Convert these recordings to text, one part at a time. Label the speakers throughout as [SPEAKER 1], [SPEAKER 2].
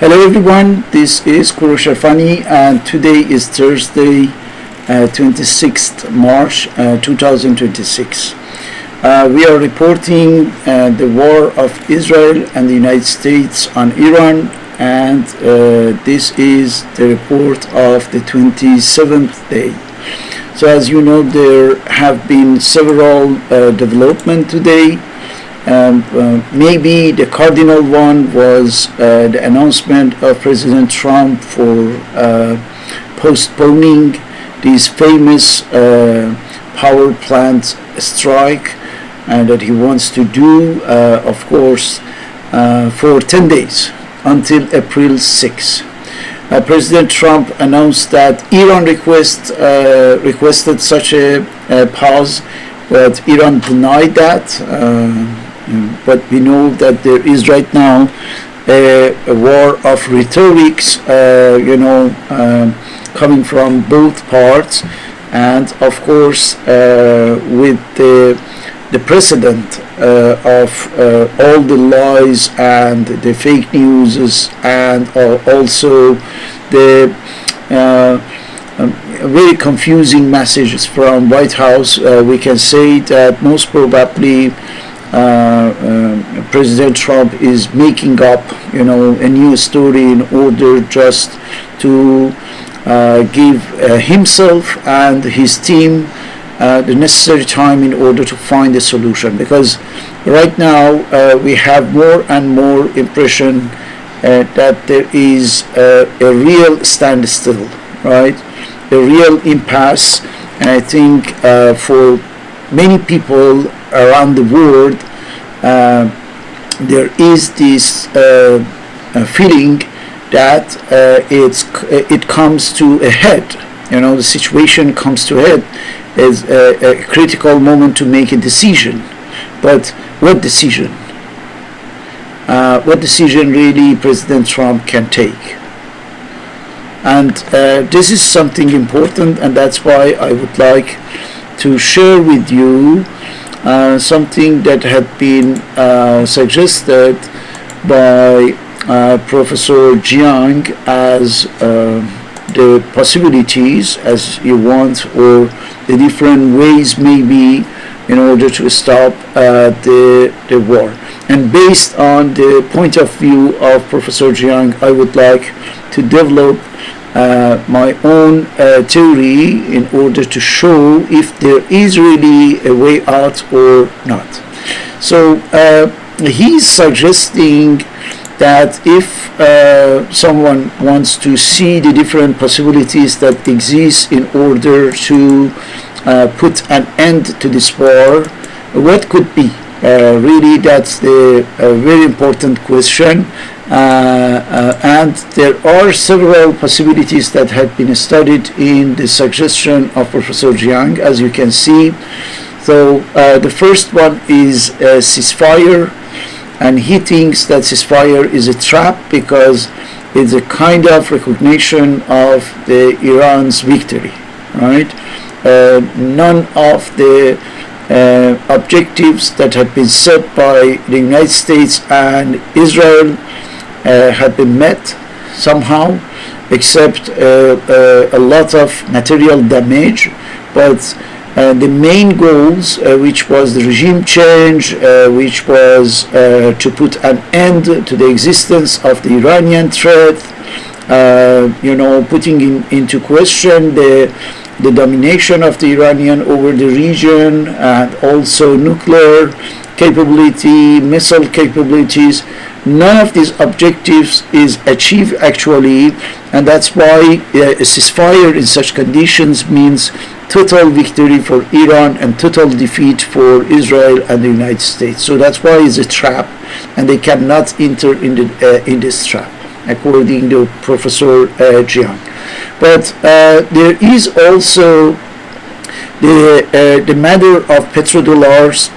[SPEAKER 1] Hello everyone, this is Korosh Erfani and today is Thursday, 26th March 2026. We are reporting the war of Israel and the United States on Iran, and this is the report of the 27th day. So as you know, there have been several developments today. Maybe the cardinal one was the announcement of President Trump for postponing this famous power plant strike that he wants to do, of course, for 10 days until April 6. President Trump announced that Iran requested such a pause, but Iran denied that. But we know that there is right now a war of rhetorics, coming from both parts, and of course with the precedent of all the lies and the fake news, and also the very confusing messages from White House, we can say that most probably President Trump is making up, a new story in order just to give himself and his team the necessary time in order to find a solution. Because right now we have more and more impression that there is a real standstill, right? A real impasse, and I think for many people around the world, there is this feeling that it comes to a head. The situation comes to a head as a critical moment to make a decision. But what decision? What decision really President Trump can take? And this is something important, and that's why I would like to share with you something that had been suggested by Professor Jiang as the possibilities, as you want, or the different ways maybe in order to stop the war. And based on the point of view of Professor Jiang, I would like to develop my own theory in order to show if there is really a way out or not. So he's suggesting that if someone wants to see the different possibilities that exist in order to put an end to this war, what could be? Really, that's the very important question. And there are several possibilities that have been studied in the suggestion of Professor Jiang, as you can see. So the first one is a ceasefire, and he thinks that ceasefire is a trap because it's a kind of recognition of the Iran's victory, right? None of the objectives that have been set by the United States and Israel have been met somehow, except a lot of material damage. But the main goals, which was the regime change, which was to put an end to the existence of the Iranian threat, putting into question the domination of the Iranian over the region, and also nuclear capability, missile capabilities. None of these objectives is achieved actually, and that's why a ceasefire in such conditions means total victory for Iran and total defeat for Israel and the United States. So that's why it's a trap, and they cannot enter in this trap, according to Professor Jiang. But there is also the matter of petrodollar's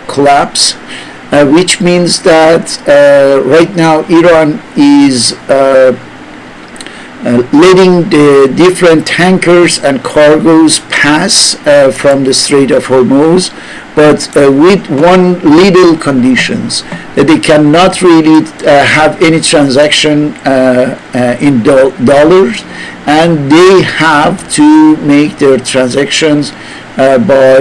[SPEAKER 1] collapse, which means that right now Iran is letting the different tankers and cargoes pass from the Strait of Hormuz, but with one little conditions, that they cannot really have any transaction in dollars, and they have to make their transactions by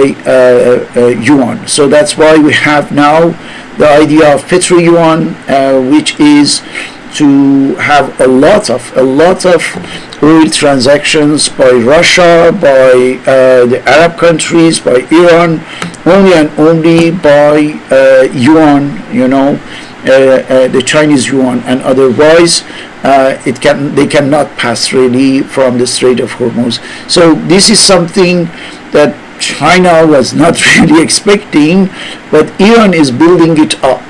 [SPEAKER 1] yuan. So that's why we have now the idea of petro yuan, which is to have a lot of oil transactions by Russia, by the Arab countries, by Iran, only and only by yuan, the Chinese yuan, and otherwise they cannot pass really from the Strait of Hormuz. So this is something that China was not really expecting, but Iran is building it up,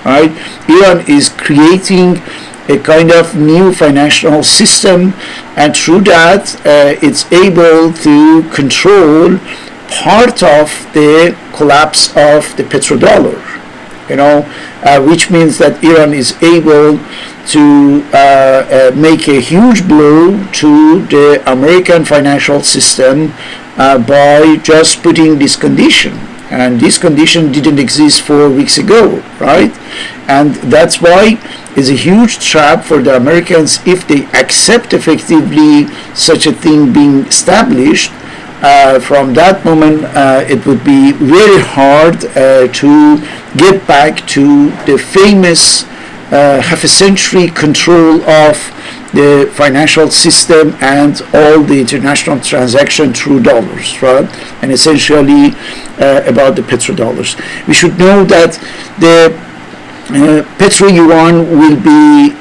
[SPEAKER 1] right? Iran is creating a kind of new financial system, and through that it's able to control part of the collapse of the petrodollar, which means that Iran is able to make a huge blow to the American financial system by just putting this condition. And this condition didn't exist 4 weeks ago, right? And that's why it's a huge trap for the Americans if they accept effectively such a thing being established. From that moment, it would be very hard to get back to the famous half a century control of the financial system and all the international transaction through dollars, right? And essentially about the petrodollars. We should know that the petro yuan will be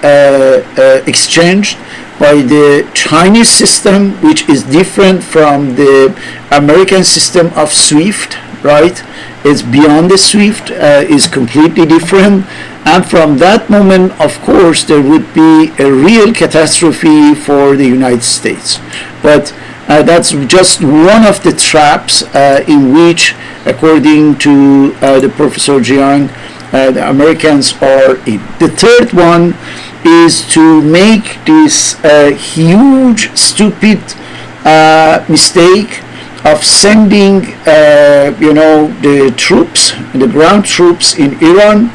[SPEAKER 1] exchanged by the Chinese system, which is different from the American system of SWIFT, right? It's beyond the SWIFT, is completely different. And from that moment, of course, there would be a real catastrophe for the United States. But that's just one of the traps in which, according to the Professor Jiang, the Americans are in. The third one is to make this huge, stupid mistake of sending, the troops, the ground troops in Iran.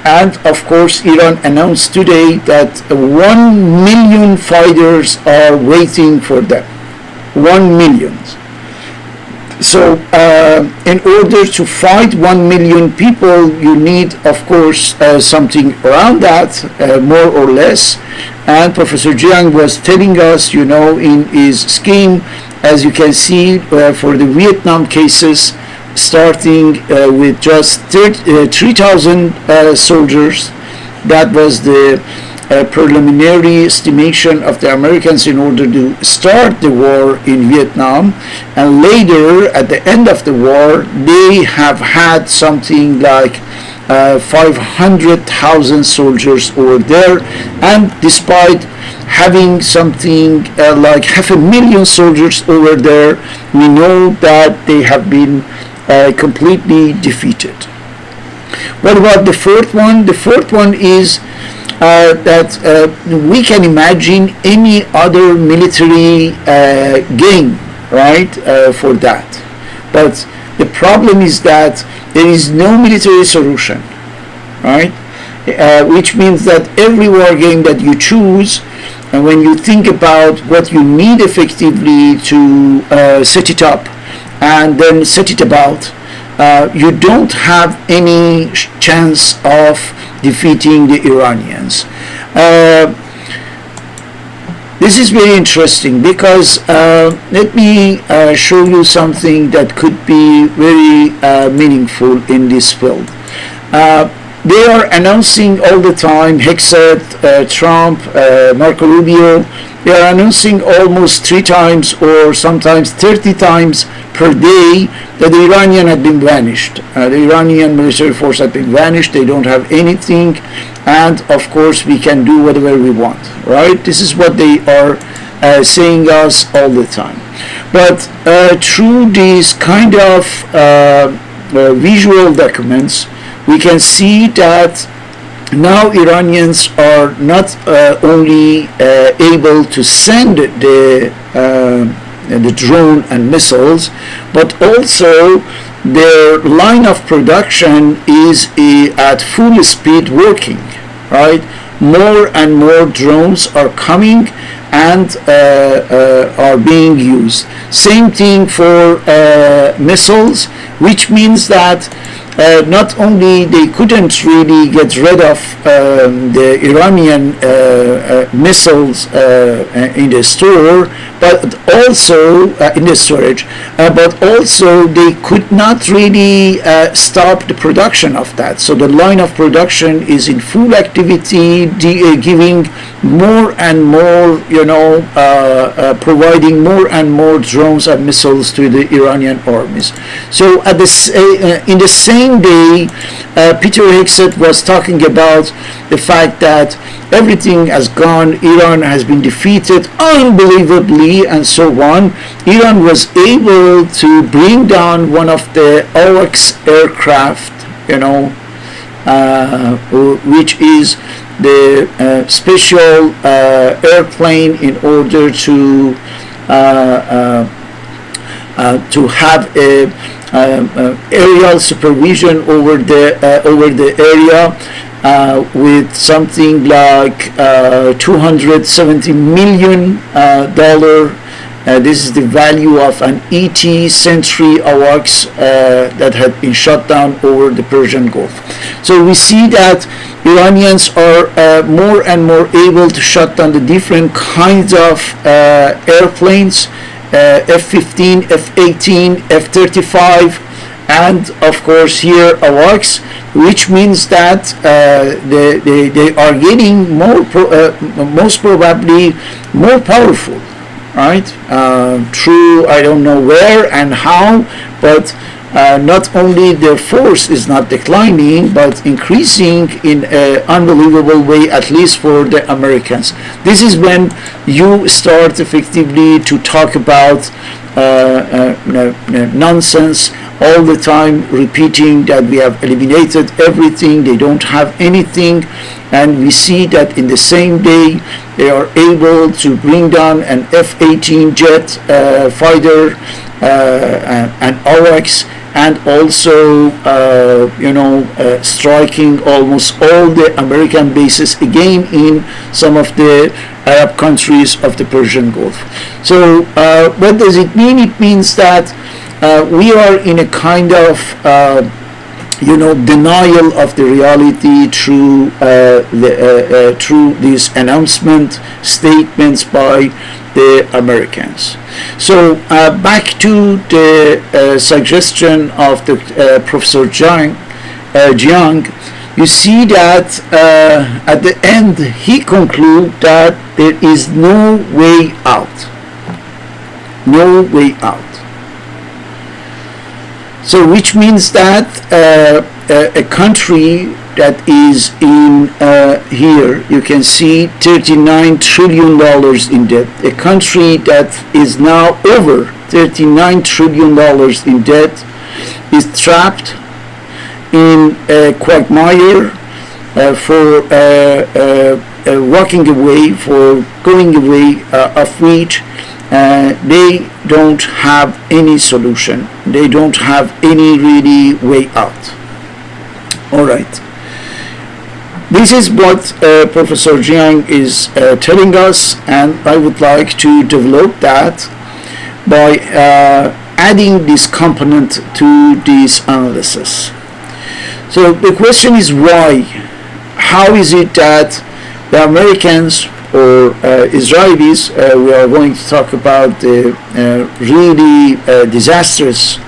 [SPEAKER 1] And of course, Iran announced today that 1 million fighters are waiting for them. 1 million. So in order to fight 1 million people, you need, of course, something around that, more or less. And Professor Jiang was telling us, in his scheme, as you can see, for the Vietnam cases, starting with just 3,000 soldiers. That was the preliminary estimation of the Americans in order to start the war in Vietnam. And later, at the end of the war, they have had something like 500,000 soldiers over there. And despite having something like 500,000 soldiers over there, we know that they have been completely defeated. What about the fourth one? The fourth one is that we can imagine any other military game, right, for that. But the problem is that there is no military solution, right? Which means that every war game that you choose, and when you think about what you need effectively to set it up, and then set it about, you don't have any chance of defeating the Iranians. This is very interesting because let me show you something that could be very meaningful in this field. They are announcing all the time, Hexet, Trump, Marco Rubio, they are announcing almost 3 times or sometimes 30 times per day that the Iranian had been vanished. The Iranian military force had been vanished, they don't have anything, and of course we can do whatever we want, right? This is what they are saying us all the time. But through these kind of visual documents, we can see that now Iranians are not only able to send the the drone and missiles, but also their line of production is at full speed working, right? More and more drones are coming and are being used. Same thing for missiles, which means that not only they couldn't really get rid of the Iranian missiles in the store, but also in the storage, but also they could not really stop the production of that. So the line of production is in full activity, giving more and more, providing more and more drones and missiles to the Iranian armies. So at in the same day, Peter Hegseth was talking about the fact that everything has gone, Iran has been defeated unbelievably, and so on. Iran was able to bring down one of the AWACS aircraft, which is the special airplane in order to have a aerial supervision over the area, with something like $270 million. This is the value of an ET Sentry AWACS that had been shot down over the Persian Gulf. So we see that Iranians are more and more able to shut down the different kinds of airplanes, F-15, F-18, F-35, and of course here AWACS, which means that they are getting more, most probably more powerful, right? Through I don't know where and how, but not only their force is not declining, but increasing in an unbelievable way, at least for the Americans. This is when you start effectively to talk about nonsense, all the time repeating that we have eliminated everything, they don't have anything, and we see that in the same day they are able to bring down an F-18 jet fighter and AWACS, and also striking almost all the American bases again in some of the Arab countries of the Persian Gulf. So what does it mean? It means that we are in a kind of denial of the reality through through these announcement statements by the Americans. So back to the suggestion of the Professor Jiang, you see that at the end he concludes that there is no way out. No way out. So which means that a country that is in here, you can see $39 trillion in debt. A country that is now over $39 trillion in debt is trapped in a quagmire for walking away, for going away, of which they don't have any solution. They don't have any really way out. All right. This is what Professor Jiang is telling us, and I would like to develop that by adding this component to this analysis. So the question is why? How is it that the Americans or Israelis, we are going to talk about the really disastrous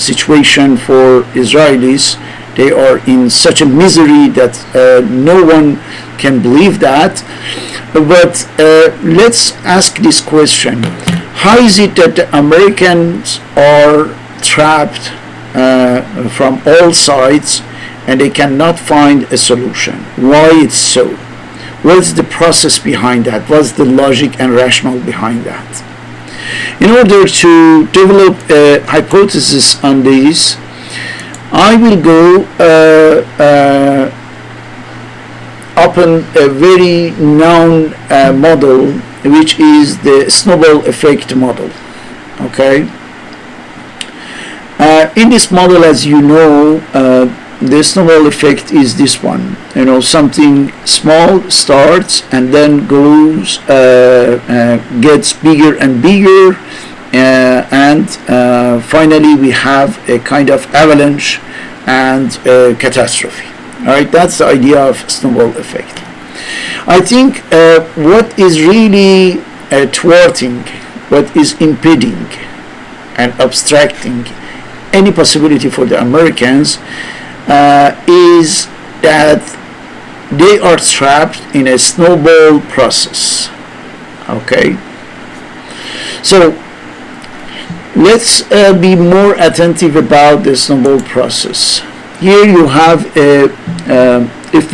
[SPEAKER 1] situation for Israelis. They are in such a misery that no one can believe that. But let's ask this question. How is it that the Americans are trapped from all sides and they cannot find a solution? Why it's so? What's the process behind that? What's the logic and rationale behind that? In order to develop a hypothesis on this, I will go upon a very known model which is the snowball effect model. Okay. In this model, as you know, the snowball effect is this one. You know, something small starts and then grows, gets bigger and bigger, and finally we have a kind of avalanche and catastrophe. All right, that's the idea of snowball effect. I think what is really thwarting, what is impeding and obstructing any possibility for the Americans is that they are trapped in a snowball process. Okay, so let's be more attentive about the snowball process. Here you have if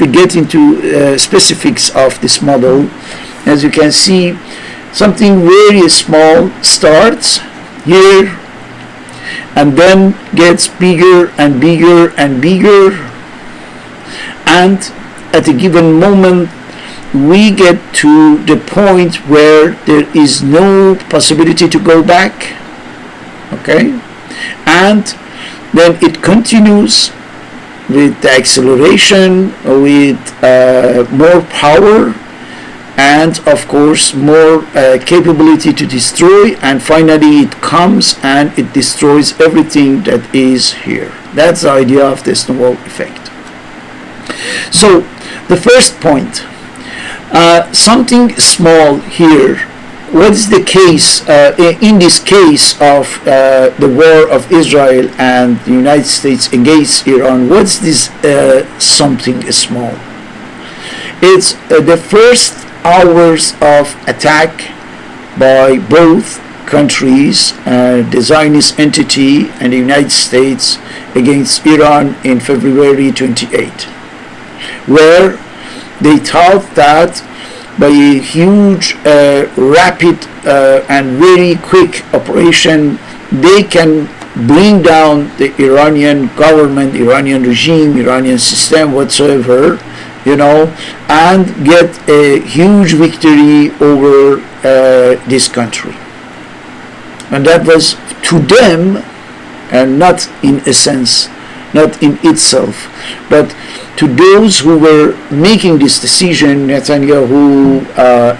[SPEAKER 1] we get into specifics of this model, as you can see, something very small starts here and then gets bigger and bigger and bigger, and at a given moment we get to the point where there is no possibility to go back. Okay, and then it continues with the acceleration, with more power, and of course more capability to destroy, and finally it comes and it destroys everything that is here. That's the idea of the snowball effect. So the first point, something small here. What is the case in this case of the war of Israel and the United States against Iran? What's this something small? It's the first hours of attack by both countries, the Zionist entity and the United States, against Iran in February 28, where they thought that by a huge, rapid and very quick operation, they can bring down the Iranian government, Iranian regime, Iranian system, whatsoever, you know, and get a huge victory over this country. And that was to them, and not in a sense, not in itself, but to those who were making this decision, Netanyahu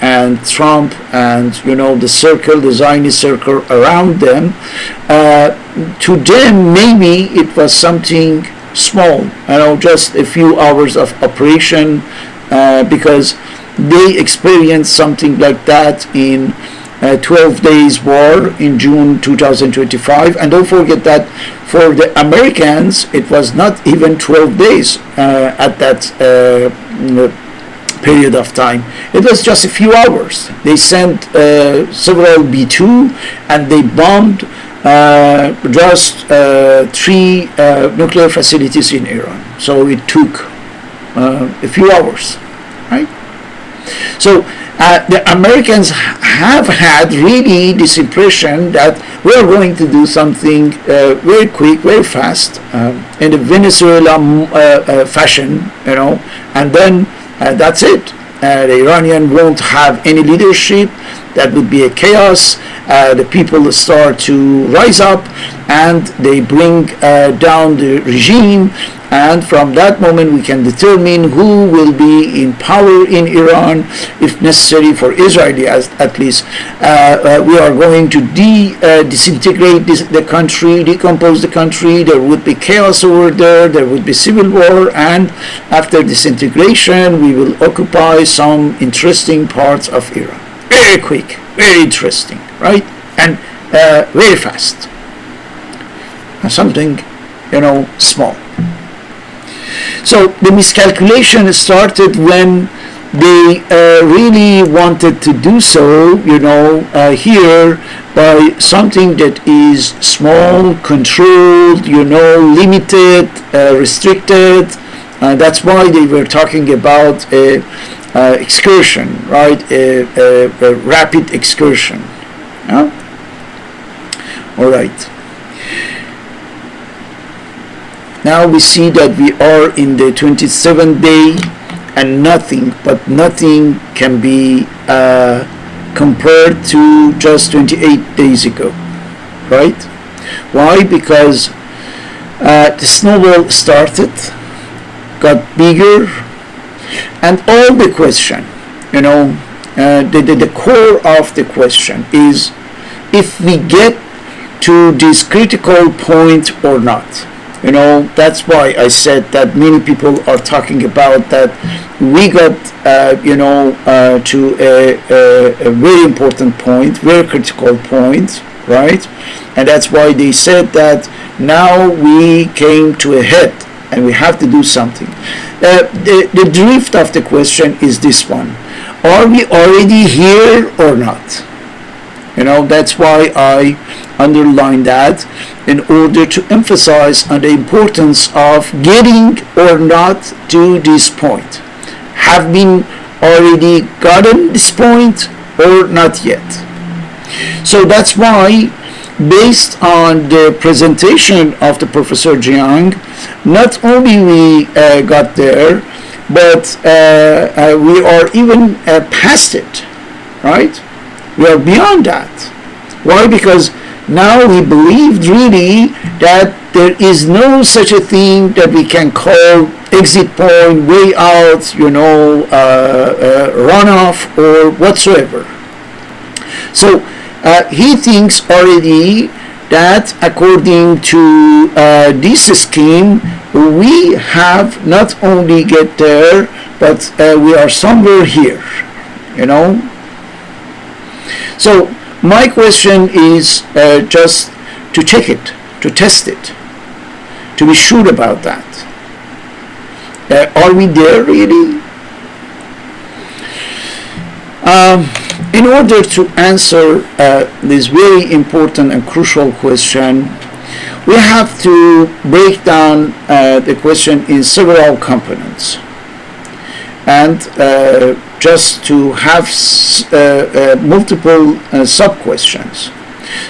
[SPEAKER 1] and Trump, and you know the circle, the Zionist circle around them. To them, maybe it was something small, you know, just a few hours of operation, because they experienced something like that in 12 days war in June 2025. And don't forget that for the Americans it was not even 12 days at that period of time. It was just a few hours. They sent several B-2 and they bombed just 3 nuclear facilities in Iran. So it took a few hours, right? So the Americans have had really this impression that we are going to do something very quick, very fast, in the Venezuela fashion, you know, and then that's it. The Iranian won't have any leadership. That would be a chaos. The people start to rise up and they bring down the regime, and from that moment we can determine who will be in power in Iran, if necessary for Israeli at least. We are going to disintegrate the country, decompose the country. There would be chaos over there, there would be civil war, and after disintegration we will occupy some interesting parts of Iran. Very quick, very interesting, right? And very fast. Something, you know, small. So the miscalculation started when they really wanted to do so, you know, here by something that is small, controlled, you know, limited, restricted. That's why they were talking about excursion, right? A rapid excursion. Yeah? All right. Now we see that we are in the 27th day and nothing, but nothing can be compared to just 28 days ago, right? Why? Because the snowball started, got bigger, and all the question, the core of the question is if we get to this critical point or not. That's why I said that many people are talking about that we got, to a very important point, very critical point, right? And that's why they said that now we came to a head and we have to do something. The drift of the question is this one: are we already here or not? That's why I underline that in order to emphasize on the importance of getting or not to this point. Have been already gotten this point or not yet? So that's why, based on the presentation of the Professor Jiang, not only we got there, but we are even past it, right? We are beyond that. Why? Because now we believed really that there is no such a thing that we can call exit point, way out, runoff or whatsoever. So he thinks already that according to this scheme, we have not only get there, but we are somewhere here, So my question is just to check it, to test it, to be sure about that. Are we there really? In order to answer this very important and crucial question, we have to break down the question in several components, and just to have multiple sub-questions.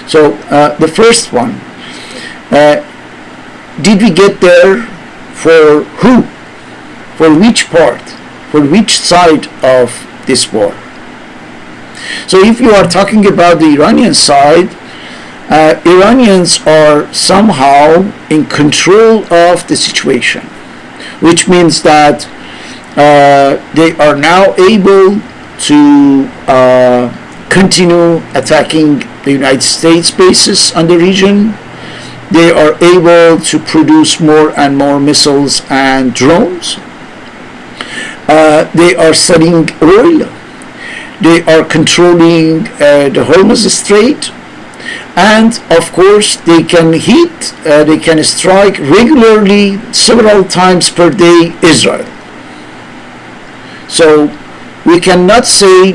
[SPEAKER 1] So the first one, did we get there? For who? For which part? For which side of this war? So if you are talking about the Iranian side, Iranians are somehow in control of the situation, which means that they are now able to continue attacking the United States bases on the region. They are able to produce more and more missiles and drones. They are selling oil. They are controlling the Hormuz Strait. And of course, they can they can strike regularly, several times per day, Israel. So we cannot say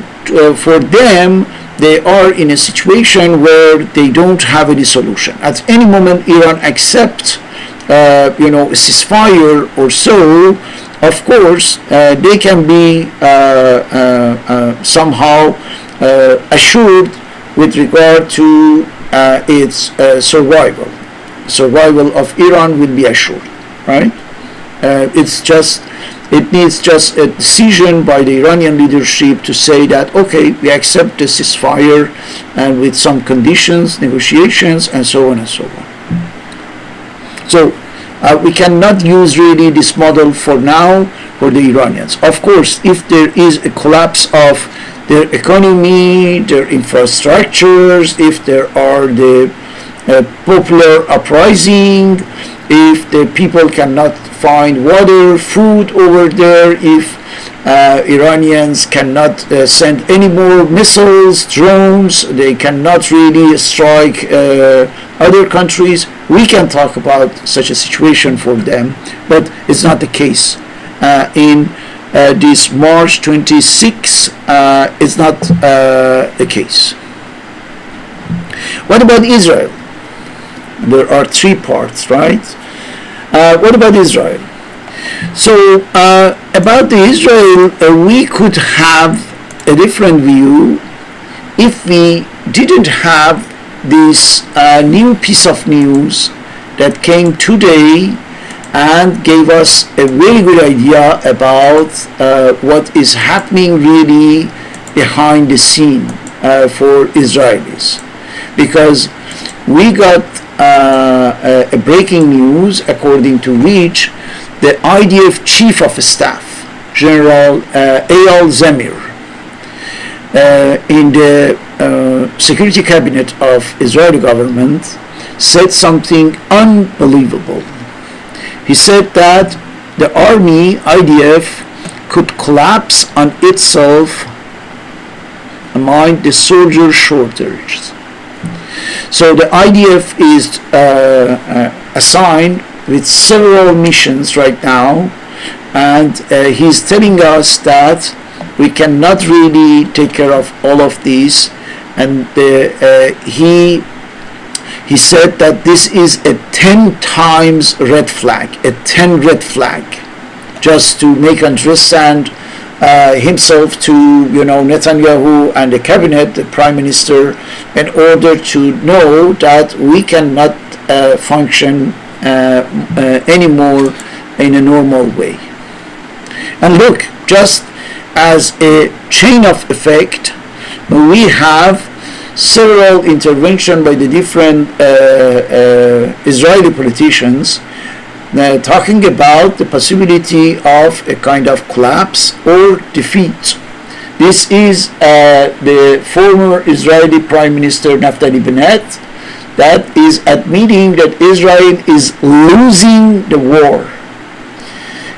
[SPEAKER 1] for them they are in a situation where they don't have any solution. At any moment, Iran accepts, a ceasefire or so. Of course, they can be somehow assured with regard to its survival. Survival of Iran will be assured, right? It needs just a decision by the Iranian leadership to say that, okay, we accept the ceasefire and with some conditions, negotiations, and so on and so on. So we cannot use really this model for now for the Iranians. Of course, if there is a collapse of their economy, their infrastructures, if there are the popular uprising, if the people cannot find water, food over there, if Iranians cannot send any more missiles, drones, they cannot really strike other countries, we can talk about such a situation for them, but it's not the case. In this March 26, it's not the case. What about Israel? There are three parts, right? What about Israel? So about the Israel, we could have a different view if we didn't have this new piece of news that came today and gave us a very good idea about what is happening really behind the scene for Israelis. Because we got a breaking news according to which the IDF Chief of Staff, General Eyal Zamir, in the Security Cabinet of Israeli government, said something unbelievable. He said that the army, IDF, could collapse on itself among the soldier shortages. So the IDF is assigned with several missions right now, and he's telling us that we cannot really take care of all of these, and he said that this is a 10 times red flag, a 10 red flag, just to make understand himself to Netanyahu and the cabinet, the prime minister, in order to know that we cannot function anymore in a normal way. And look, just as a chain of effect, we have several interventions by the different Israeli politicians talking about the possibility of a kind of collapse or defeat. This is the former Israeli Prime Minister Naftali Bennett that is admitting that Israel is losing the war.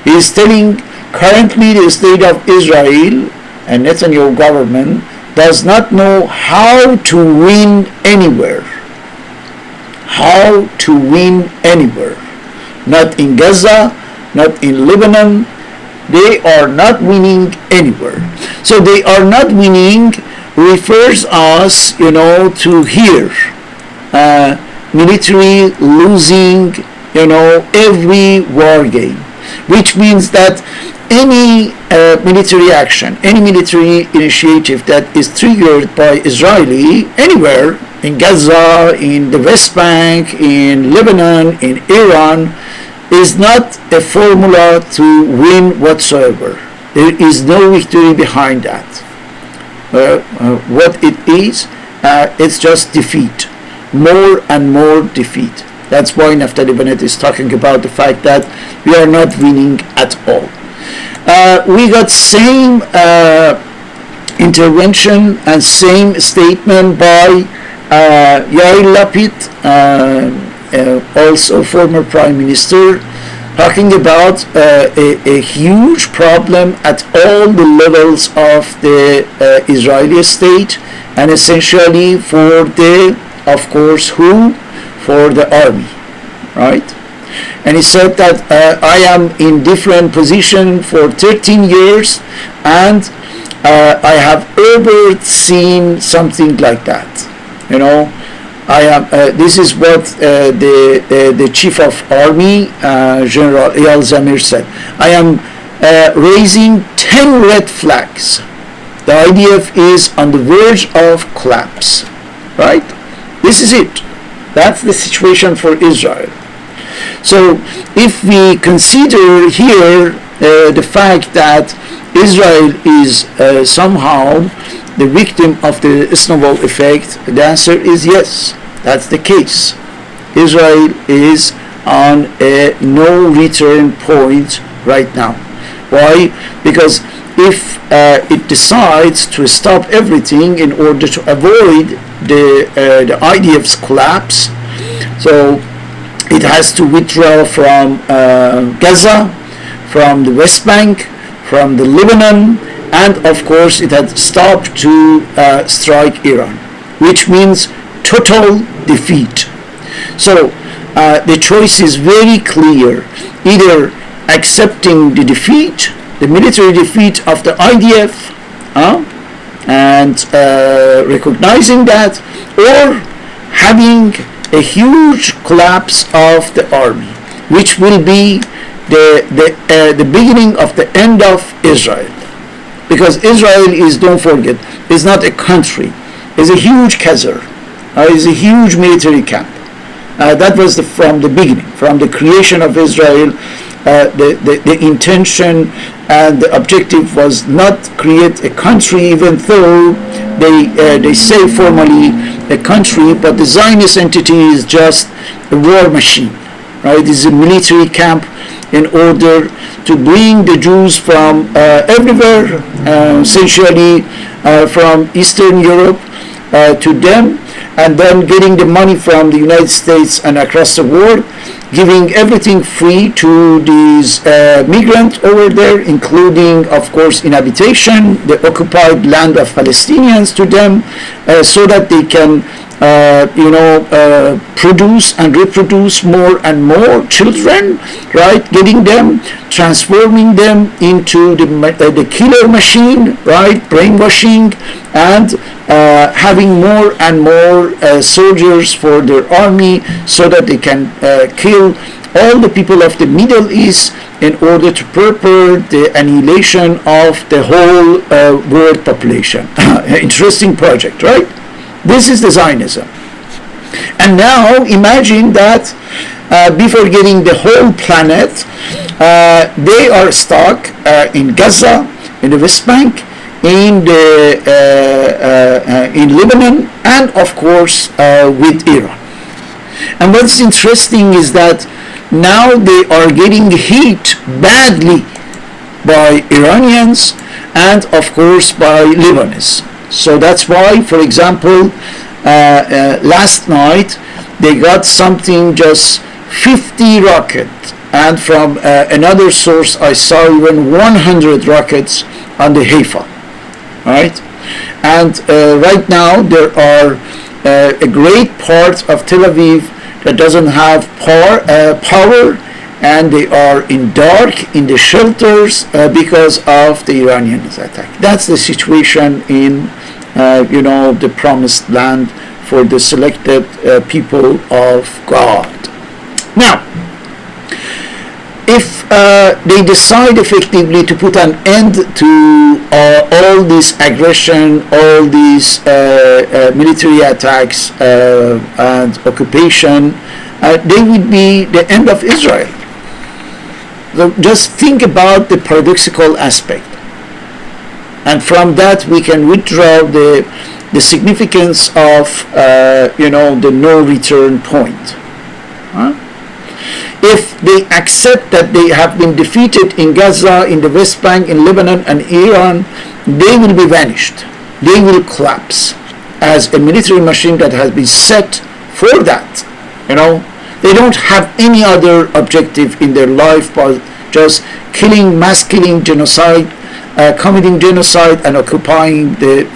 [SPEAKER 1] He is telling currently the state of Israel and Netanyahu government does not know how to win anywhere. How to win anywhere. Not in Gaza, not in Lebanon. They are not winning anywhere. So they are not winning refers us, to here. Military losing, every war game. Which means that any military action, any military initiative that is triggered by Israeli anywhere, in Gaza, in the West Bank, in Lebanon, in Iran, is not a formula to win whatsoever. There is no victory behind that. What it is, it's just defeat. More and more defeat. That's why Naftali Bennett is talking about the fact that we are not winning at all. We got same intervention and same statement by Yair Lapid, also former Prime Minister, talking about a huge problem at all the levels of the Israeli state, and essentially for the, of course, who? For the army, right? And he said that I am in different position for 13 years, and I have ever seen something like that. I am. This is what the chief of army, General Eyal Zamir, said. I am raising 10 red flags. The IDF is on the verge of collapse, right? This is it. That's the situation for Israel. So if we consider here the fact that Israel is somehow the victim of the snowball effect, the answer is yes, that's the case. Israel is on a no return point right now. Why? Because if it decides to stop everything in order to avoid the IDF's collapse, so it has to withdraw from Gaza, from the West Bank, from the Lebanon, and of course it had stopped to strike Iran, which means total defeat. So the choice is very clear: either accepting the defeat, the military defeat of the IDF, and recognizing that, or having a huge collapse of the army, which will be the beginning of the end of Israel. Because Israel is, don't forget, is not a country. It's a huge khazar. It's a huge military camp. That was from the beginning, from the creation of Israel. The intention and the objective was not create a country, even though they say formally a country, but the Zionist entity is just a war machine, right? It is a military camp in order to bring the Jews from everywhere, essentially from Eastern Europe to them, and then getting the money from the United States and across the world, giving everything free to these migrants over there, including, of course, inhabitation, the occupied land of Palestinians to them, so that they can produce and reproduce more and more children, right? Getting them, transforming them into the killer machine, right? Brainwashing, and having more and more soldiers for their army, so that they can kill all the people of the Middle East in order to prepare the annihilation of the whole world population. Interesting project, right? This is the Zionism. And now imagine that before getting the whole planet, they are stuck in Gaza, in the West Bank, in Lebanon, and of course with Iran. And what's interesting is that now they are getting hit badly by Iranians and of course by Lebanese. So that's why, for example, last night they got something just 50 rockets, and from another source I saw even 100 rockets on the Haifa, right? And right now there are a great part of Tel Aviv that doesn't have power, and they are in dark in the shelters because of the Iranian attack. That's the situation in the promised land for the selected people of God. Now, if they decide effectively to put an end to all this aggression, all these military attacks and occupation, they would be the end of Israel. So just think about the paradoxical aspect, and from that we can withdraw the significance of the no return point. If they accept that they have been defeated in Gaza, in the West Bank, in Lebanon and Iran, they will be vanished. They will collapse as a military machine that has been set for that. They don't have any other objective in their life but just killing, mass killing, genocide, committing genocide, and occupying the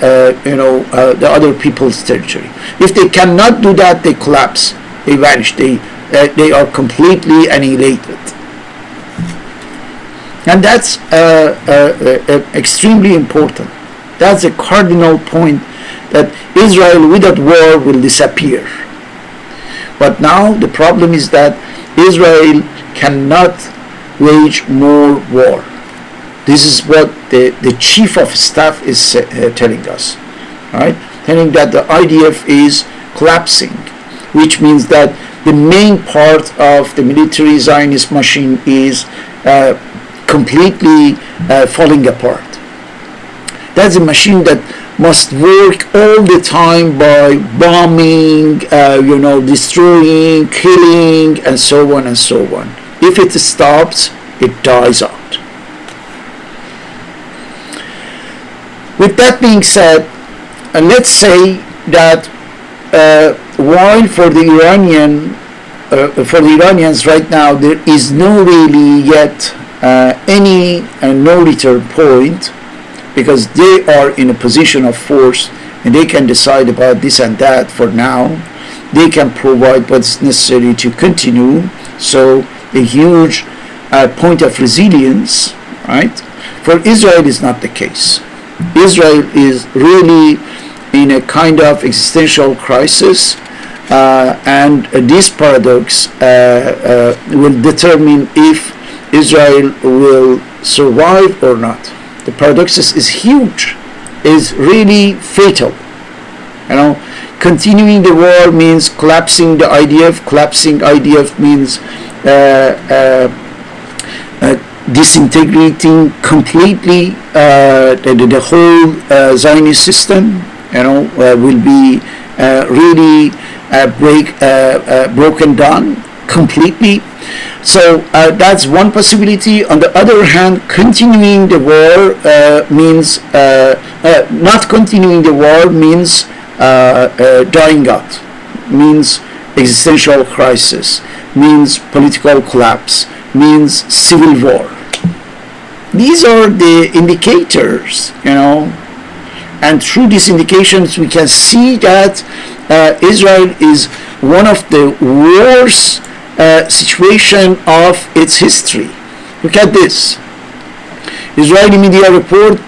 [SPEAKER 1] other people's territory. If they cannot do that, they collapse. They vanish. They are completely annihilated. And that's extremely important. That's a cardinal point, that Israel without war will disappear. But now the problem is that Israel cannot wage more war. This is what the chief of staff is telling us, right? Telling that the IDF is collapsing, which means that the main part of the military Zionist machine is completely falling apart. That's a machine that must work all the time by bombing, destroying, killing, and so on and so on. If it stops, it dies out. With that being said, let's say that while for the Iranians right now there is no really yet any no return point, because they are in a position of force and they can decide about this and that. For now they can provide what's necessary to continue, so a huge point of resilience, right? For Israel is not the case. Israel is really in a kind of existential crisis, and this paradox will determine if Israel will survive or not. The paradox is huge, is really fatal. Continuing the war means collapsing the IDF. Collapsing IDF means disintegrating completely the whole Zionist system. Will be really broken down completely. So that's one possibility. On the other hand, continuing the war means not continuing the war means dying out, means existential crisis, means political collapse, means civil war. These are the indicators, and through these indications we can see that Israel is one of the worst situation of its history. Look at this. Israeli media reports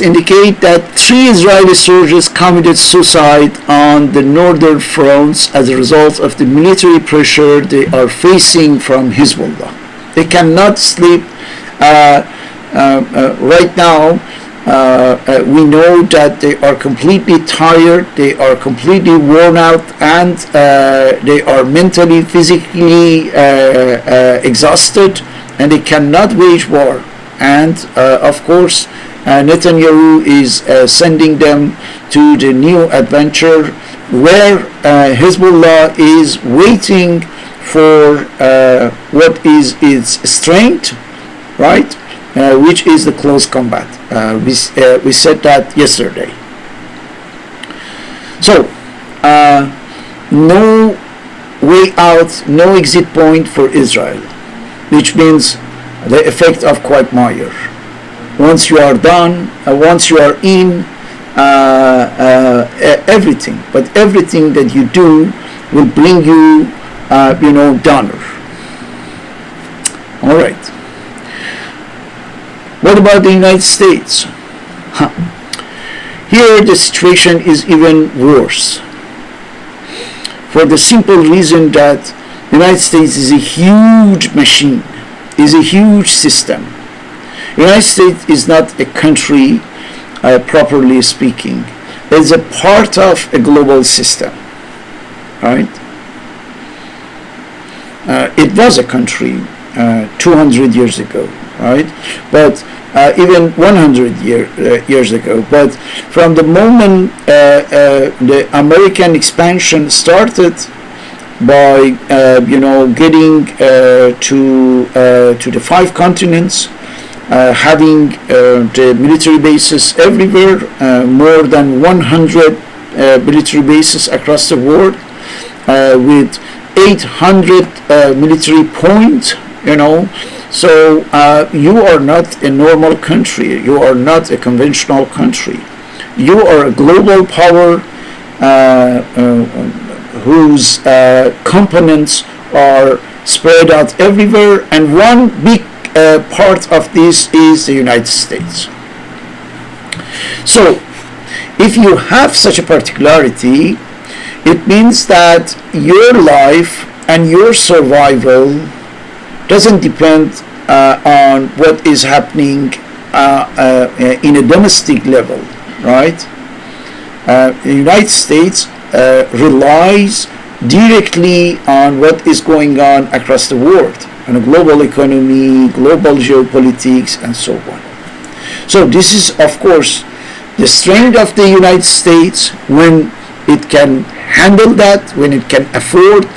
[SPEAKER 1] indicate that 3 Israeli soldiers committed suicide on the northern fronts as a result of the military pressure they are facing from Hezbollah. They cannot sleep right now. We know that they are completely tired, they are completely worn out, and they are mentally, physically exhausted, and they cannot wage war. And of course, Netanyahu is sending them to the new adventure where Hezbollah is waiting for what is its strength, right? Which is the close combat. We said that yesterday. So, no way out, no exit point for Israel, which means the effect of quagmire. Once you are done, once you are in, everything that you do will bring you, downer. All right. What about the United States? Here the situation is even worse, for the simple reason that the United States is a huge machine, is a huge system. The United States is not a country, properly speaking. It's a part of a global system, right? It was a country 200 years ago, right? But even 100 years ago. But from the moment the American expansion started, by getting to the 5 continents, having the military bases everywhere, more than 100 military bases across the world, with 800 military points, so you are not a normal country, you are not a conventional country, you are a global power whose components are spread out everywhere, and one big part of this is the United States. So if you have such a particularity, it means that your life and your survival doesn't depend on what is happening in a domestic level, right? The United States relies directly on what is going on across the world, on a global economy, global geopolitics, and so on. So this is, of course, the strength of the United States when it can handle that, when it can afford,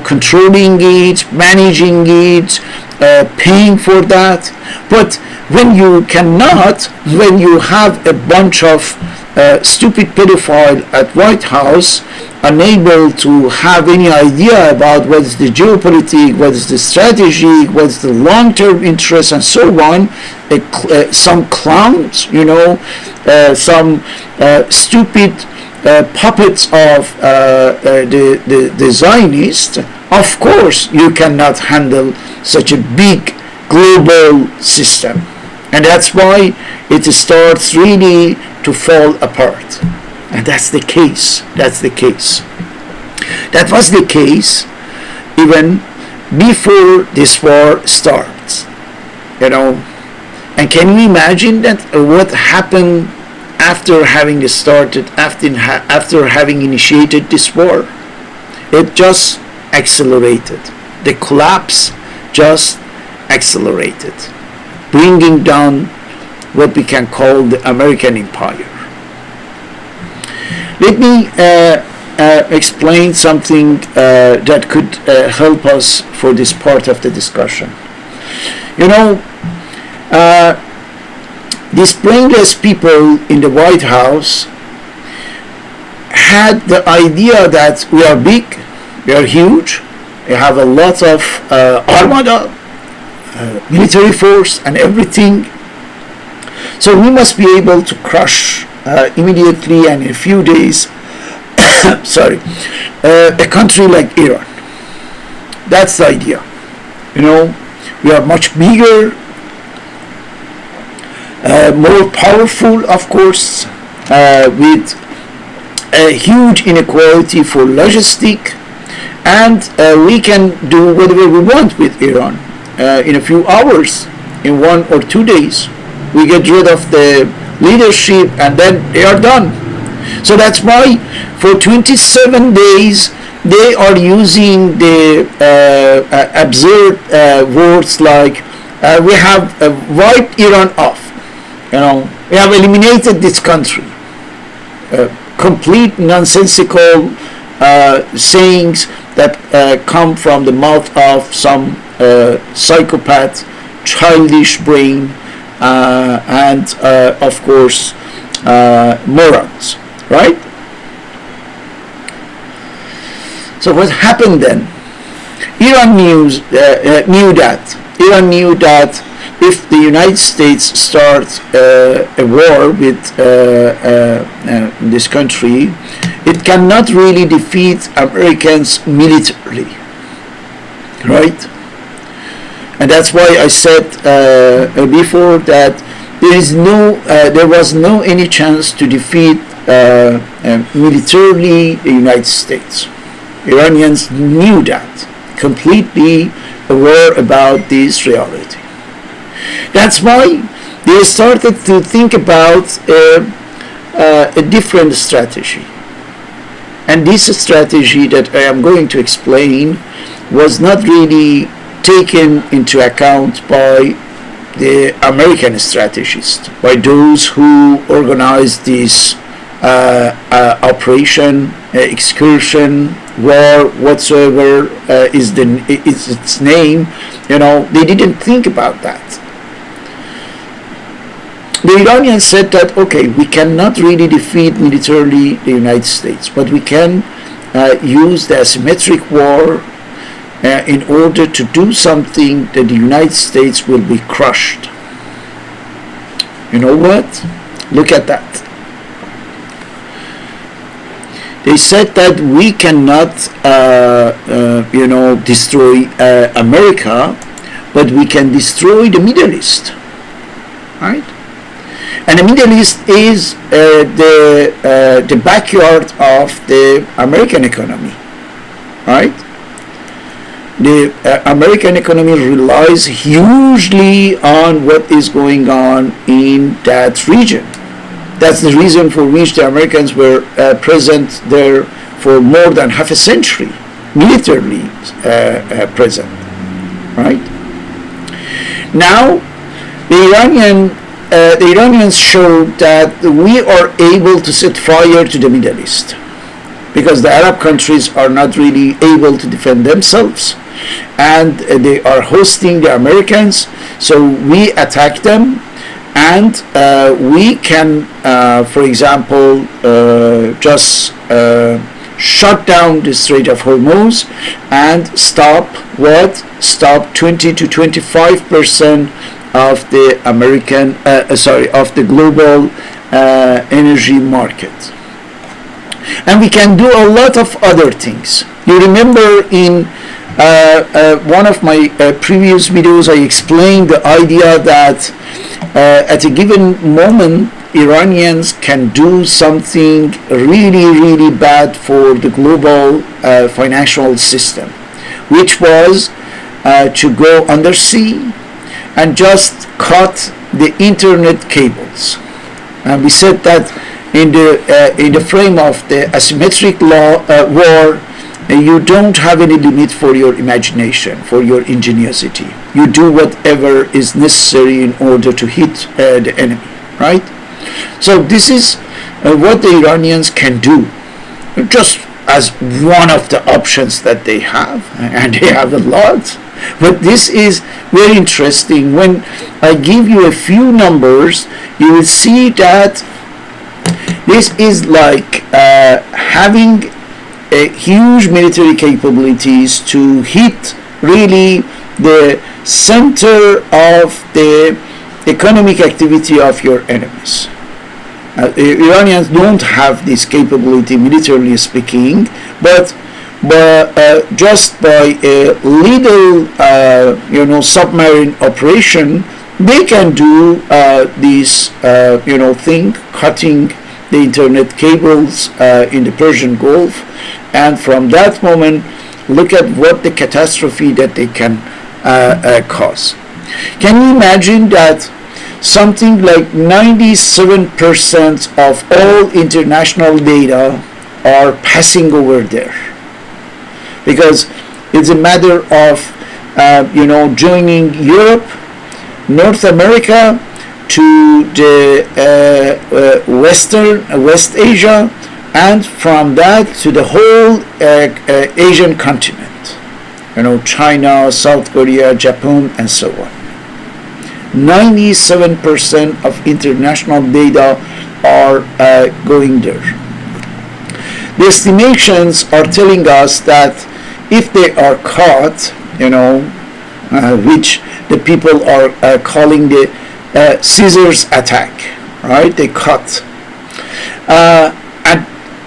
[SPEAKER 1] controlling it, managing it, paying for that. But when you cannot, when you have a bunch of stupid pedophile at White House, unable to have any idea about what is the geopolitics, what is the strategy, what is the long-term interest, and so on, some clowns, some stupid puppets of the Zionists, of course you cannot handle such a big global system. And that's why it starts really to fall apart. And that's the case. That was the case even before this war starts. And can you imagine that what happened after having started, after having initiated this war. It just accelerated. The collapse just accelerated, bringing down what we can call the American empire. Let me explain something that could help us for this part of the discussion. You know, these brainless people in the White House had the idea that we are big, we are huge, we have a lot of armada, military force and everything. So we must be able to crush immediately and in a few days a country like Iran. That's the idea. You know, we are much bigger, more powerful, of course, with a huge inequality for logistic, and we can do whatever we want with Iran in a few hours, in 1 or 2 days. We get rid of the leadership and then they are done. So that's why for 27 days they are using the absurd words like we have wiped Iran off. You know, we have eliminated this country. Complete nonsensical sayings that come from the mouth of some psychopath, childish brain, and of course morons, right? So what happened then? Iran knew that if the United States starts a war with this country, it cannot really defeat Americans militarily, right? And that's why I said before that there was no any chance to defeat militarily the United States. Iranians knew that, completely aware about this reality. That's why they started to think about a different strategy. And this strategy that I am going to explain was not really taken into account by the American strategists, by those who organized this operation, excursion, war, whatsoever is its name. You know, they didn't think about that. The Iranians said that, okay, we cannot really defeat militarily the United States, but we can use the asymmetric war in order to do something that the United States will be crushed. You know what? Look at that. They said that we cannot, destroy America, but we can destroy the Middle East, right? And the Middle East is the backyard of the American economy, right? The American economy relies hugely on what is going on in that region. That's the reason for which the Americans were present there for more than half a century, militarily present, right? Now, the Iranians showed that we are able to set fire to the Middle East because the Arab countries are not really able to defend themselves, and they are hosting the Americans, so we attack them, and we can, for example, just shut down the Strait of Hormuz and stop 20 to 25% of the of the global energy market. And we can do a lot of other things. You remember in one of my previous videos I explained the idea that at a given moment Iranians can do something really, really bad for the global financial system, which was to go undersea and just cut the internet cables. And we said that in the frame of the asymmetric war, you don't have any limit for your imagination, for your ingenuity. You do whatever is necessary in order to hit the enemy, right? So this is what the Iranians can do, just as one of the options that they have, and they have a lot. But this is very interesting. When I give you a few numbers, you will see that this is like having a huge military capabilities to hit really the center of the economic activity of your enemies. Iranians don't have this capability militarily speaking, but just by a little submarine operation, they can do this thing, cutting the internet cables in the Persian Gulf, and from that moment, look at what the catastrophe that they can cause. Can you imagine that something like 97% of all international data are passing over there? Because it's a matter of joining Europe, North America, to the West Asia, and from that to the whole Asian continent. China, South Korea, Japan, and so on. 97% of international data are going there. The estimations are telling us that if they are caught, which the people are calling the scissors attack, right? They cut. And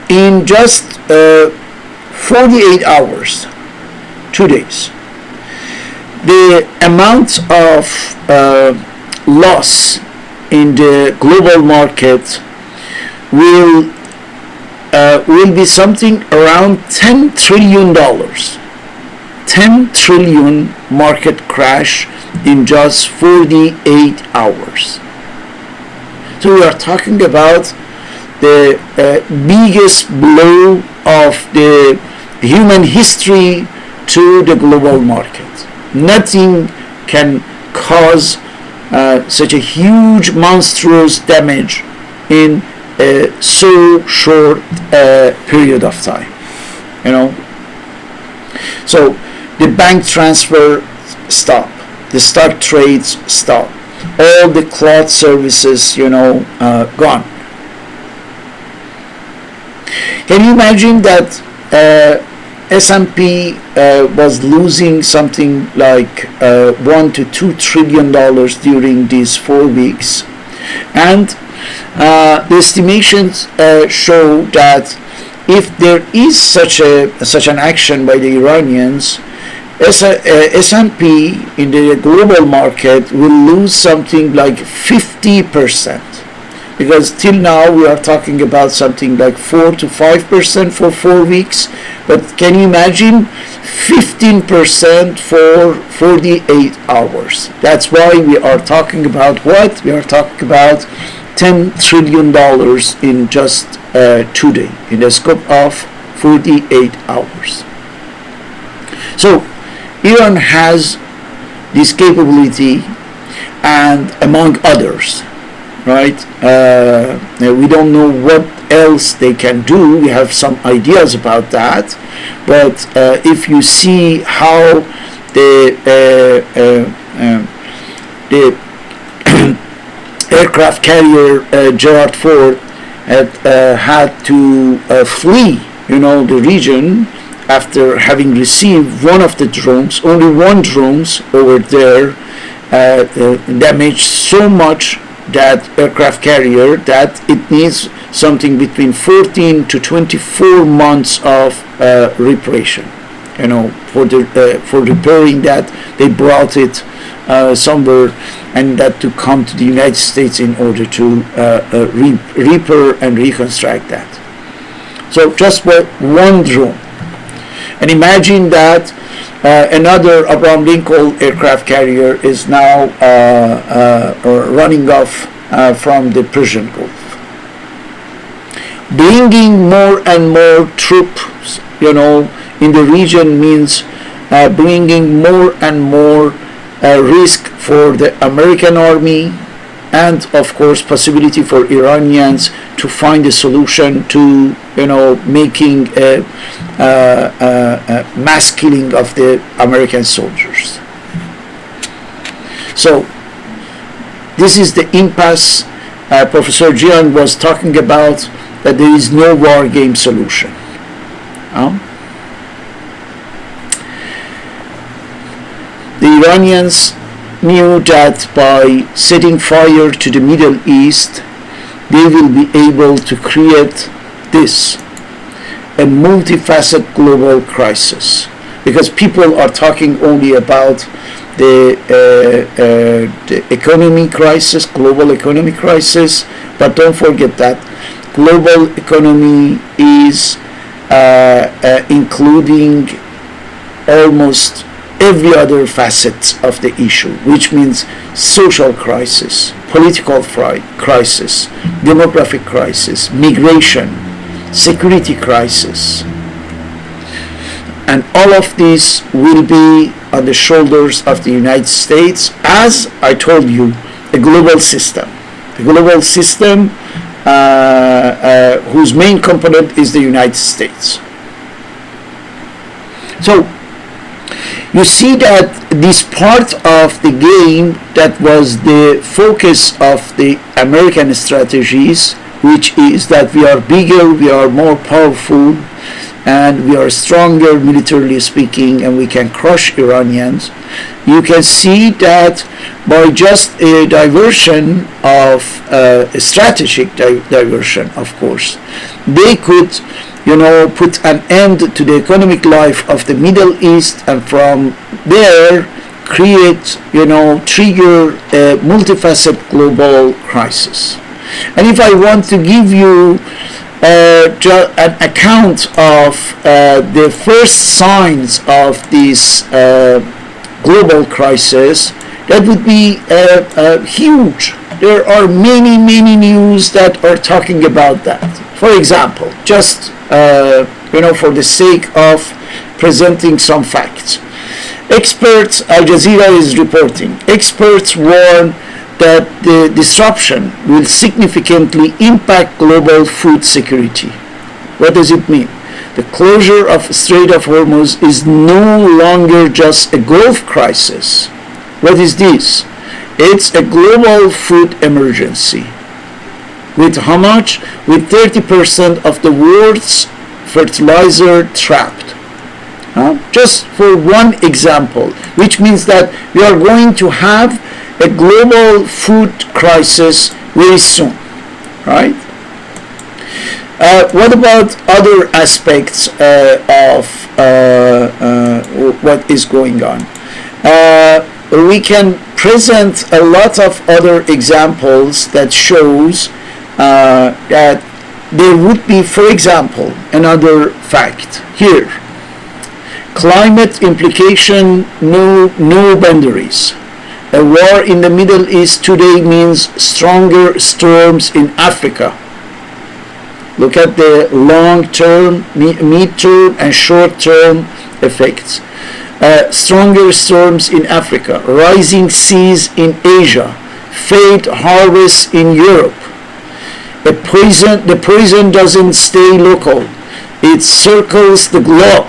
[SPEAKER 1] in just 48 hours, 2 days, the amount of loss in the global market will be something around $10 trillion. 10 trillion market crash in just 48 hours. So we are talking about the biggest blow of the human history to the global market. Nothing can cause such a huge, monstrous damage in a so short period of time. So the bank transfer stop, the stock trades stop, all the cloud services, gone. Can you imagine that S&P was losing something like $1 to $2 trillion during these 4 weeks, and the estimations show that if there is such an action by the Iranians, S&P in the global market will lose something like 50%. Because till now we are talking about something like 4 to 5% for 4 weeks, but can you imagine 15% for 48 hours? That's why we are talking about what? We are talking about $10 trillion in just 2 days, in the scope of 48 hours. So Iran has this capability, and among others, right? We don't know what else they can do. We have some ideas about that, but if you see how the aircraft carrier Gerald Ford had to flee, the region after having received one of the drones, only one drones over there, damaged so much that aircraft carrier that it needs something between 14 to 24 months of reparation. For repairing that, they brought it somewhere, and that to come to the United States in order to repair and reconstruct that. So just one drone. And imagine that another Abraham Lincoln aircraft carrier is now running off from the Persian Gulf. bringing more and more troops, in the region means bringing more and more risk for the American army, and of course possibility for Iranians to find a solution to making a mass killing of the American soldiers. So this is the impasse Professor Jian was talking about, that there is no war game solution. The Iranians knew that by setting fire to the Middle East, they will be able to create this, a multifaceted global crisis, because people are talking only about the economy crisis, global economy crisis, but don't forget that global economy is including almost every other facet of the issue, which means social crisis, political crisis, demographic crisis, migration, security crisis. And all of this will be on the shoulders of the United States, as I told you, a global system. A global system whose main component is the United States. So you see that this part of the game that was the focus of the American strategies, which is that we are bigger, we are more powerful, and we are stronger militarily speaking, and we can crush Iranians. You can see that by just a diversion of a strategic diversion, of course, they could put an end to the economic life of the Middle East, and from there create, trigger a multifaceted global crisis. And if I want to give you an account of the first signs of this global crisis, that would be huge. There are many news that are talking about that. For example, just for the sake of presenting some facts, experts, Al Jazeera is reporting, experts warn that the disruption will significantly impact global food security. What does it mean? The closure of Strait of Hormuz is no longer just a Gulf crisis. What is this? It's a global food emergency. With how much? With 30% of the world's fertilizer trapped. Just for one example, which means that we are going to have a global food crisis very soon, right? What about other aspects of what is going on? We can present a lot of other examples that shows that there would be, for example, another fact here. Climate implication, no boundaries. A war in the Middle East today means stronger storms in Africa. Look at the long-term, mid-term, and short-term effects. Stronger storms in Africa, rising seas in Asia, failed harvests in Europe. The poison doesn't stay local. It circles the globe.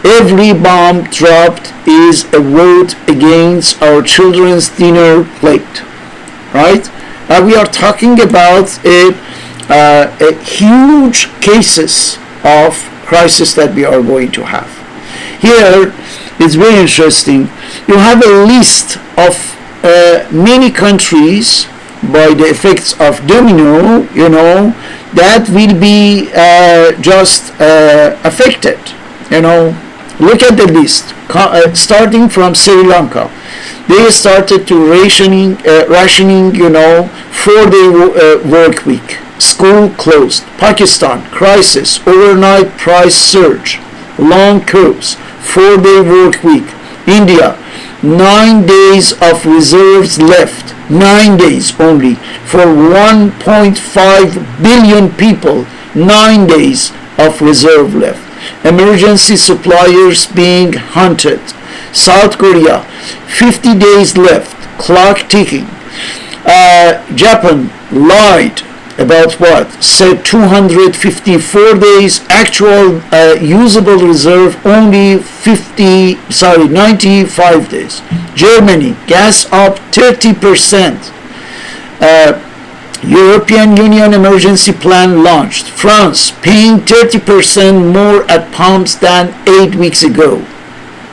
[SPEAKER 1] Every bomb dropped is a vote against our children's dinner plate, right? We are talking about a huge cases of crisis that we are going to have. Here, it's very interesting. You have a list of many countries by the effects of domino, that will be just affected, Look at the list, starting from Sri Lanka. They started to rationing, 4-day work week. School closed. Pakistan, crisis, overnight price surge, long curves, 4-day work week. India, 9 days of reserves left, 9 days only, for 1.5 billion people 9 days of reserve left. Emergency suppliers being hunted. South Korea, 50 days left, clock ticking. Japan lied about what? Said 254 days, actual usable reserve only 95 days. Germany, gas up 30%. European Union emergency plan launched. France, paying 30% more at pumps than 8 weeks ago.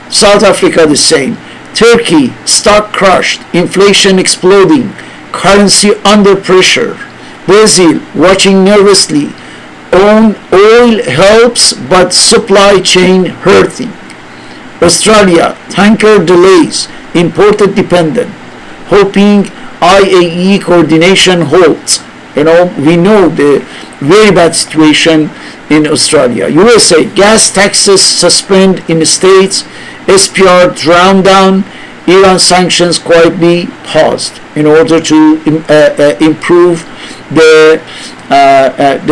[SPEAKER 1] South Africa, the same. Turkey, stock crushed, inflation exploding, currency under pressure. Brazil, watching nervously. Oil helps, but supply chain hurting. Australia, tanker delays, imported dependent, hoping IAE coordination holds. We know the very bad situation in Australia. USA, gas taxes suspend in the States, SPR drowned down, Iran sanctions quietly paused in order to improve the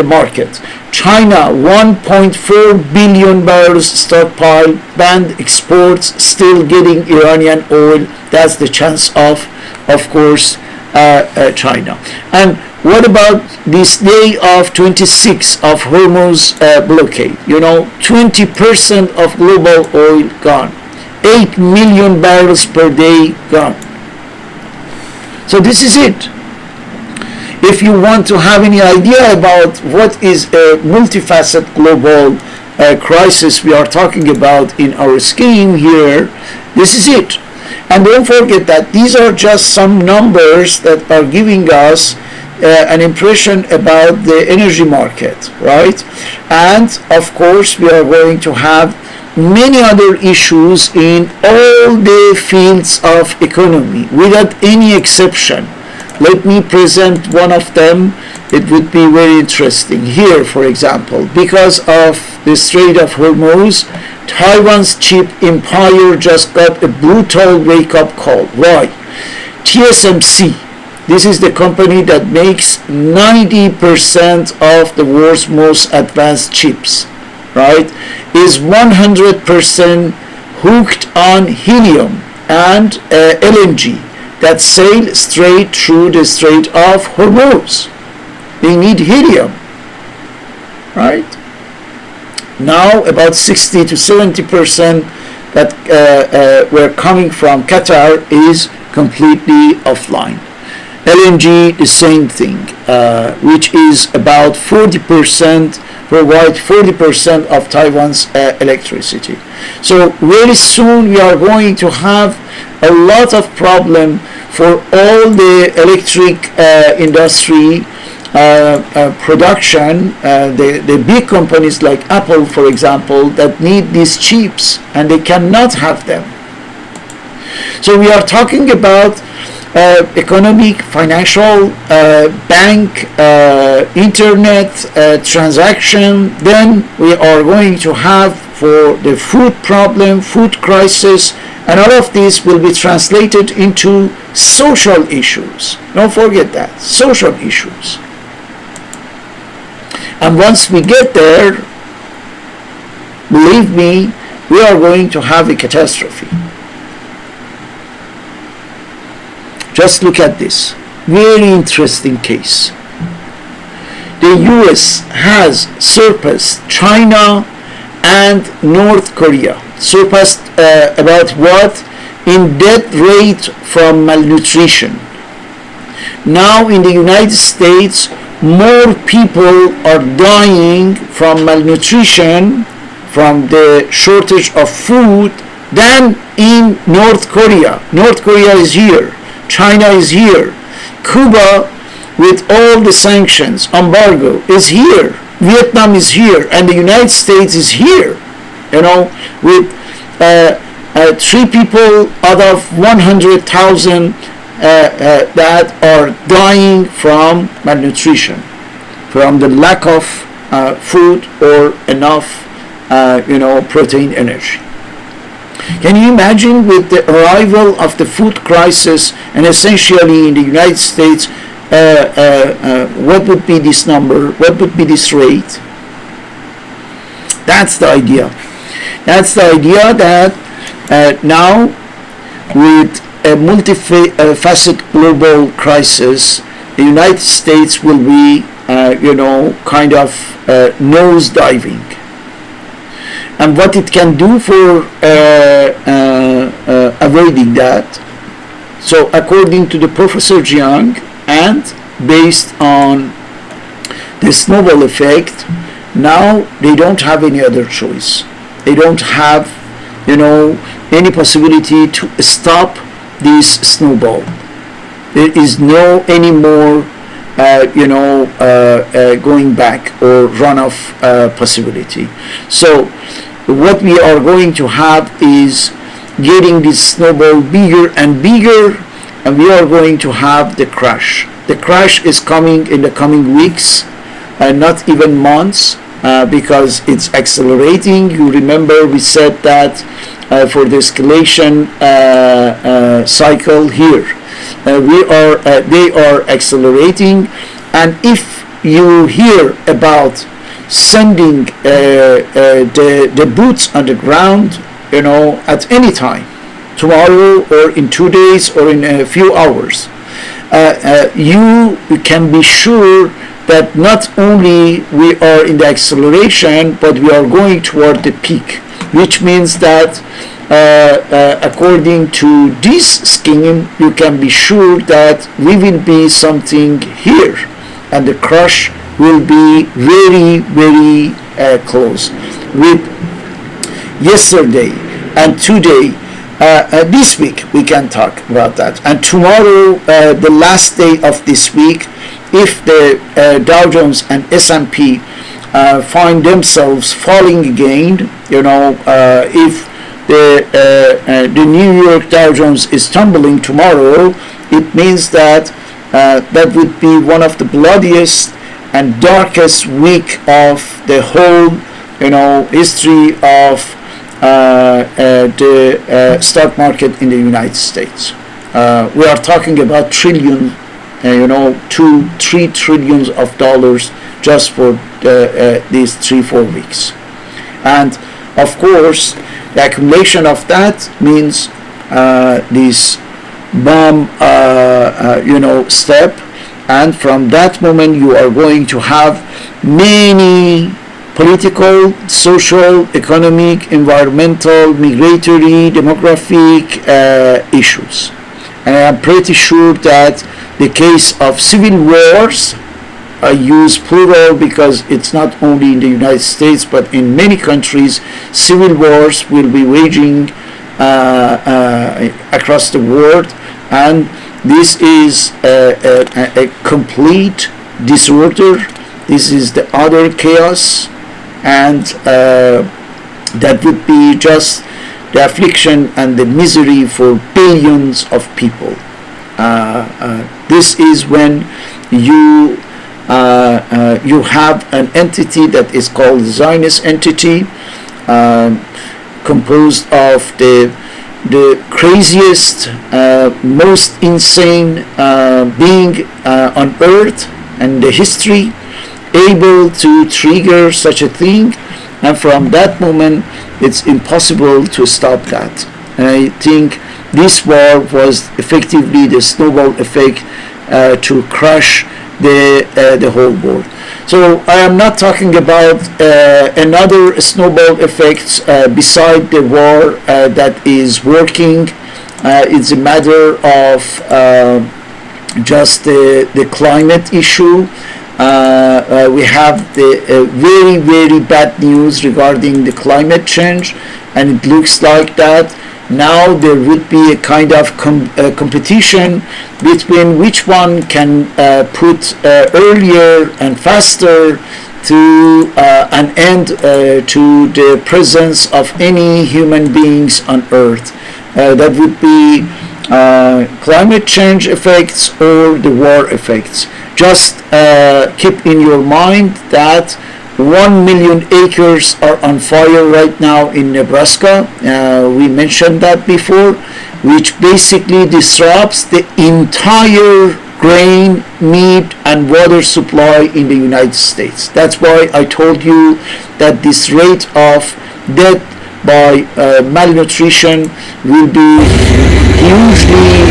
[SPEAKER 1] market. China, 1.4 billion barrels stockpile, banned exports, still getting Iranian oil. That's the chance of course, China. And what about this day of 26 of Hormuz blockade? 20% of global oil gone. 8 million barrels per day gone. So this is it. If you want to have any idea about what is a multifaceted global crisis we are talking about in our scheme here, this is it. And don't forget that these are just some numbers that are giving us an impression about the energy market, right? And of course, we are going to have many other issues in all the fields of economy, without any exception. Let me present one of them. It would be very interesting. Here, for example, because of the Strait of Hormuz, Taiwan's chip empire just got a brutal wake-up call. Why? TSMC, this is the company that makes 90% of the world's most advanced chips, right, is 100% hooked on helium and LNG that sail straight through the Strait of Hormuz. They need helium, right? Now about 60 to 70% that were coming from Qatar is completely offline. LNG, the same thing, which is about 40%, provide 40% of Taiwan's electricity. So very soon we are going to have a lot of problem for all the electric industry production, the big companies like Apple, for example, that need these chips and they cannot have them. So we are talking about economic, financial, bank, internet transaction. Then we are going to have for the food problem, food crisis, and all of this will be translated into social issues. Don't forget that, social issues. And once we get there, believe me, we are going to have a catastrophe. Just look at this. Very interesting case. The US has surpassed China and North Korea. Surpassed about what? In death rate from malnutrition. Now in the United States, more people are dying from malnutrition, from the shortage of food, than in North Korea. North Korea is here. China is here. Cuba, with all the sanctions, embargo, is here. Vietnam is here. And the United States is here. With 3 people out of 100,000 that are dying from malnutrition, from the lack of food or enough, protein energy. Can you imagine with the arrival of the food crisis and essentially in the United States, what would be this number? What would be this rate? That's the idea. That's the idea that now, with a multifaceted global crisis, the United States will be, kind of nose diving. And what it can do for avoiding that. So, according to the Professor Jiang, and based on the snowball effect, now they don't have any other choice. They don't have, any possibility to stop this snowball. There is no any more, going back or runoff possibility. So what we are going to have is getting this snowball bigger and bigger, and we are going to have the crash. The crash is coming in the coming weeks, not even months, because it's accelerating. You remember we said that for the escalation cycle here, they are accelerating, and if you hear about sending the boots on the ground, at any time, tomorrow or in 2 days or in a few hours, you can be sure that not only we are in the acceleration, but we are going toward the peak, which means that according to this scheme, you can be sure that we will be something here, and the crash will be very, very close. With yesterday and today, this week we can talk about that, and tomorrow, the last day of this week, if the Dow Jones and S&P find themselves falling again, if the New York Dow Jones is tumbling tomorrow, it means that that would be one of the bloodiest and darkest week of the whole, history of the stock market in the United States. We are talking about trillion, 2-3 trillions of dollars just for these 3-4 weeks. And of course, the accumulation of that means this bomb, step, and from that moment you are going to have many political, social, economic, environmental, migratory, demographic issues. And I'm pretty sure that the case of civil wars, I use plural because it's not only in the United States but in many countries, civil wars will be waging across the world, and this is a complete disorder. This is the utter chaos, and that would be just the affliction and the misery for billions of people. This is when you have an entity that is called Zionist entity, composed of the craziest, most insane being on earth and the history, able to trigger such a thing, and from that moment it's impossible to stop that. And I think this war was effectively the snowball effect to crush the whole world. So I am not talking about another snowball effect beside the war that is working. It's a matter of just the climate issue. We have the very, very bad news regarding the climate change, and it looks like that now there would be a kind of competition between which one can put earlier and faster to an end to the presence of any human beings on earth. That would be climate change effects or the war effects. Just keep in your mind that 1 million acres are on fire right now in Nebraska. We mentioned that before, which basically disrupts the entire grain, meat, and water supply in the United States. That's why I told you that this rate of death by malnutrition will be hugely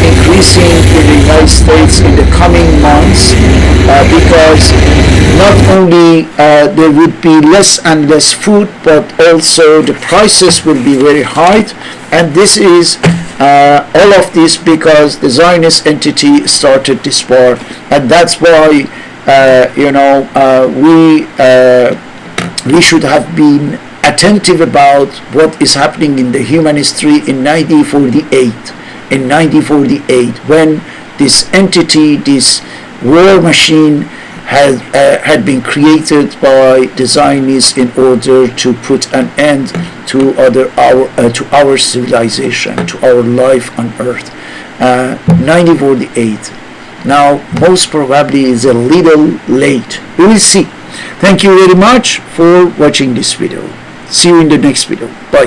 [SPEAKER 1] increasing in the United States in the coming months, because not only there would be less and less food, but also the prices will be very high. And this is all of this because the Zionist entity started this war, and that's why we should have been attentive about what is happening in the human history in 1948. In 1948, when this entity, this war machine, had been created by the Zionists in order to put an end to our civilization, to our life on Earth. 1948. Now, most probably is a little late. We will see. Thank you very much for watching this video. See you in the next video. Bye.